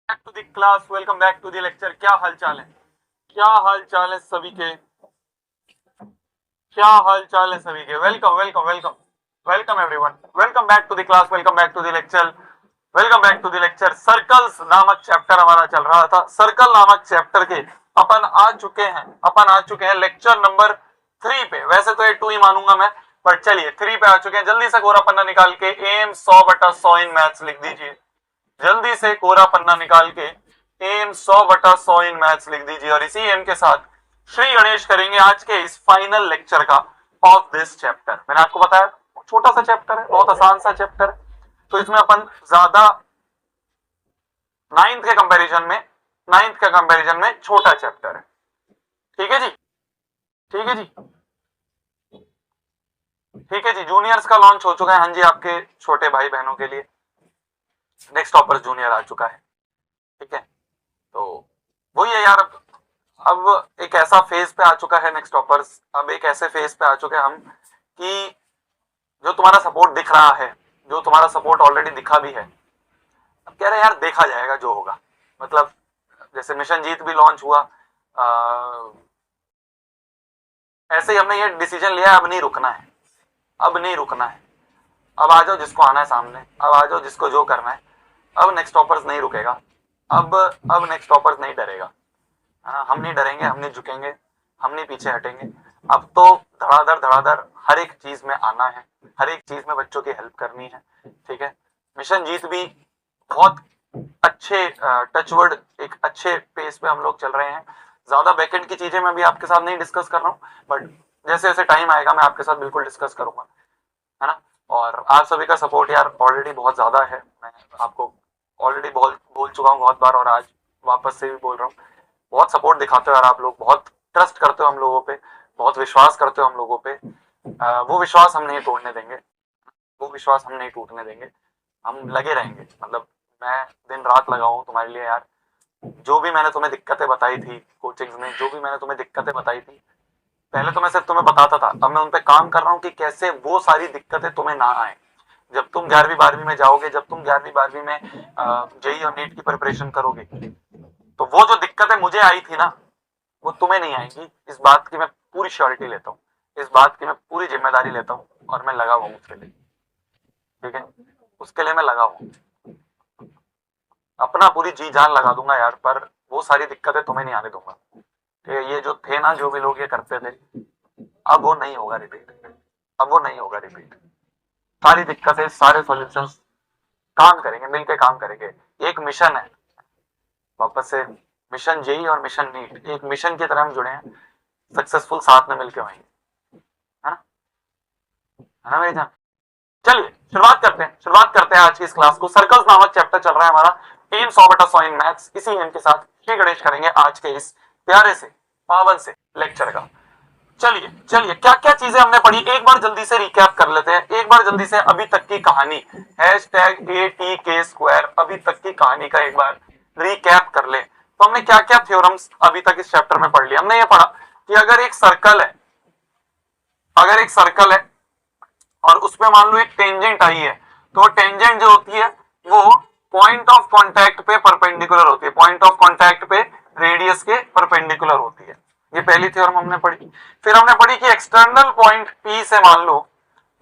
Back to the class, welcome back to the lecture. क्या हाल चाल है? क्या हाल चाल है सभी के? क्या हाल चाल है सभी के? Welcome welcome welcome welcome everyone, welcome back to the class, welcome back to the lecture, welcome back to the lecture. Circles नामक चैप्टर हमारा चल रहा था। सर्कल नामक चैप्टर के अपन आ चुके हैं लेक्चर नंबर 3 पे। वैसे तो ये 2 ही मानूंगा मैं, पर चलिए 3 पे आ चुके हैं। जल्दी से गोरा पन्ना निकाल के एम 100/100 इन मैथ्स लिख दीजिए। जल्दी से कोरा पन्ना निकाल के एम 100/100 इन मैथ्स लिख दीजिए। और इसी एम के साथ श्री गणेश करेंगे आज के इस फाइनल लेक्चर का ऑफ दिस चैप्टर। मैंने आपको बताया छोटा सा चैप्टर है, बहुत आसान सा चैप्टर है, तो इसमें अपन ज्यादा नाइन्थ के कंपैरिजन में छोटा चैप्टर है। ठीक है जी, ठीक है जी, ठीक है जी। जूनियर्स का लॉन्च हो चुका है, हाँ जी, आपके छोटे भाई बहनों के लिए नेक्स्ट टॉपर जूनियर आ चुका है। ठीक है, तो वही है यार। अब एक ऐसा फेज पे आ चुका है नेक्स्ट टॉपर्स, अब एक ऐसे फेज पे आ चुके हैं हम कि जो तुम्हारा सपोर्ट दिख रहा है, जो तुम्हारा सपोर्ट ऑलरेडी दिखा भी है, अब कह रहे हैं यार देखा जाएगा जो होगा। मतलब जैसे मिशन जीत भी लॉन्च हुआ, ऐसे ही हमने ये डिसीजन लिया है, अब नहीं रुकना है, अब नहीं रुकना है। अब आ जाओ जिसको आना है सामने, अब आ जाओ जिसको जो करना है। अब नेक्स्ट टॉपर्स नहीं रुकेगा, अब नेक्स्ट टॉपर्स नहीं डरेगा। हम नहीं डरेंगे, हम नहीं झुकेंगे, हम नहीं पीछे हटेंगे। अब तो धड़ाधड़ हर एक चीज में आना है, हर एक चीज में बच्चों की हेल्प करनी है। ठीक है, मिशन जीत भी बहुत अच्छे टचवर्ड एक अच्छे पेस पे हम लोग चल रहे हैं। ज्यादा बैकएंड की चीजें मैं भी आपके साथ नहीं डिस्कस कर रहा हूँ, बट जैसे जैसे टाइम आएगा मैं आपके साथ बिल्कुल डिस्कस करूंगा, है ना। और आप सभी का सपोर्ट यार ऑलरेडी बहुत ज्यादा है। मैं आपको ऑलरेडी बोल चुका हूँ बहुत बार, और आज वापस से भी बोल रहा हूँ। बहुत सपोर्ट दिखाते हो यार आप लोग, बहुत ट्रस्ट करते हो हम लोगों पे, बहुत विश्वास करते हो हम लोगों पे। वो विश्वास हम नहीं तोड़ने देंगे, वो विश्वास हम नहीं टूटने देंगे। हम लगे रहेंगे, मतलब मैं दिन रात लगा हूँ तुम्हारे लिए यार। जो भी मैंने तुम्हें दिक्कतें बताई थी कोचिंग्स में, जो भी मैंने तुम्हें दिक्कतें बताई थी, पहले तो मैं सिर्फ तुम्हें बताता था, अब मैं उन पे काम कर रहा हूँ कि कैसे वो सारी दिक्कतें तुम्हें ना आए। जब तुम 11वीं 12वीं में जाओगे, जब तुम 11वीं 12वीं में जेई और नीट की प्रिपरेशन करोगे, तो वो जो दिक्कतें मुझे आई थी ना, वो तुम्हें नहीं आएंगी। इस बात की मैं पूरी श्योरिटी लेता हूँ, इस बात की मैं पूरी जिम्मेदारी लेता हूँ, और मैं लगा हुआ हूँ उसके लिए। ठीक है, उसके लिए मैं लगा हूँ, अपना पूरी जी जान लगा दूंगा यार, पर वो सारी दिक्कतें तुम्हें नहीं आने दूंगा। ठीक है, ये जो थे ना, जो भी लोग ये करते थे, अब वो नहीं होगा रिपीट, अब वो नहीं होगा रिपीट। सारी दिक्कतें, सारे सॉल्यूशंस काम करेंगे, मिलकर काम करेंगे। एक मिशन है, वापस से मिशन जेई और मिशन नीट एक मिशन की तरह हम जुड़े हैं, सक्सेसफुल साथ में मिलकर होंगे, है ना, है ना मेरी जान। चलिए शुरुआत करते हैं आज की इस क्लास को। सर्कल्स नामक चैप्टर चल रहा है हमारा, एम 100/100 इन मैथ्स। इसी एम के साथ श्री गणेश करेंगे आज के इस प्यारे से पावन से लेक्चर का। चलिए चलिए, क्या क्या चीजें हमने पढ़ी एक बार जल्दी से रिकैप कर लेते हैं, एक बार जल्दी से अभी तक की कहानी #ATK², अभी तक की कहानी का एक बार रिकैप कर ले। तो हमने क्या क्या थ्योरम्स अभी तक इस चैप्टर में पढ़ लिया। हमने ये पढ़ा कि अगर एक सर्कल है, अगर एक सर्कल है और उसमें मान लो एक टेंजेंट आई है, तो टेंजेंट जो होती है वो पॉइंट ऑफ कांटेक्ट पे परपेंडिकुलर होती है, पॉइंट ऑफ कांटेक्ट पे रेडियस के परपेंडिकुलर होती है। ये पहली थ्योरम हमने पढ़ी। फिर हमने पढ़ी कि एक्सटर्नल पॉइंट पी से, मान लो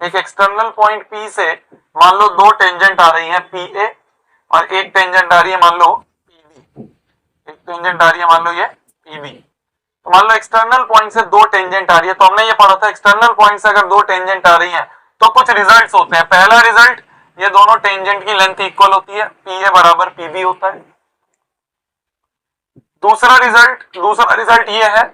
एक एक्सटर्नल पॉइंट पी से मान लो दो टेंजेंट आ रही है पी ए, और एक टेंजेंट आ रही है मान लो पीबी, एक टेंजेंट आ रही है मान लो ये पीबी। तो मान लो एक्सटर्नल पॉइंट से दो टेंजेंट आ रही है, तो हमने ये पढ़ा था एक्सटर्नल पॉइंट से अगर दो टेंजेंट आ रही है तो कुछ रिजल्ट्स होते हैं। पहला रिजल्ट, ये दोनों टेंजेंट की लेंथ इक्वल होती है, पी ए बराबर पीबी होता है। दूसरा रिजल्ट ये है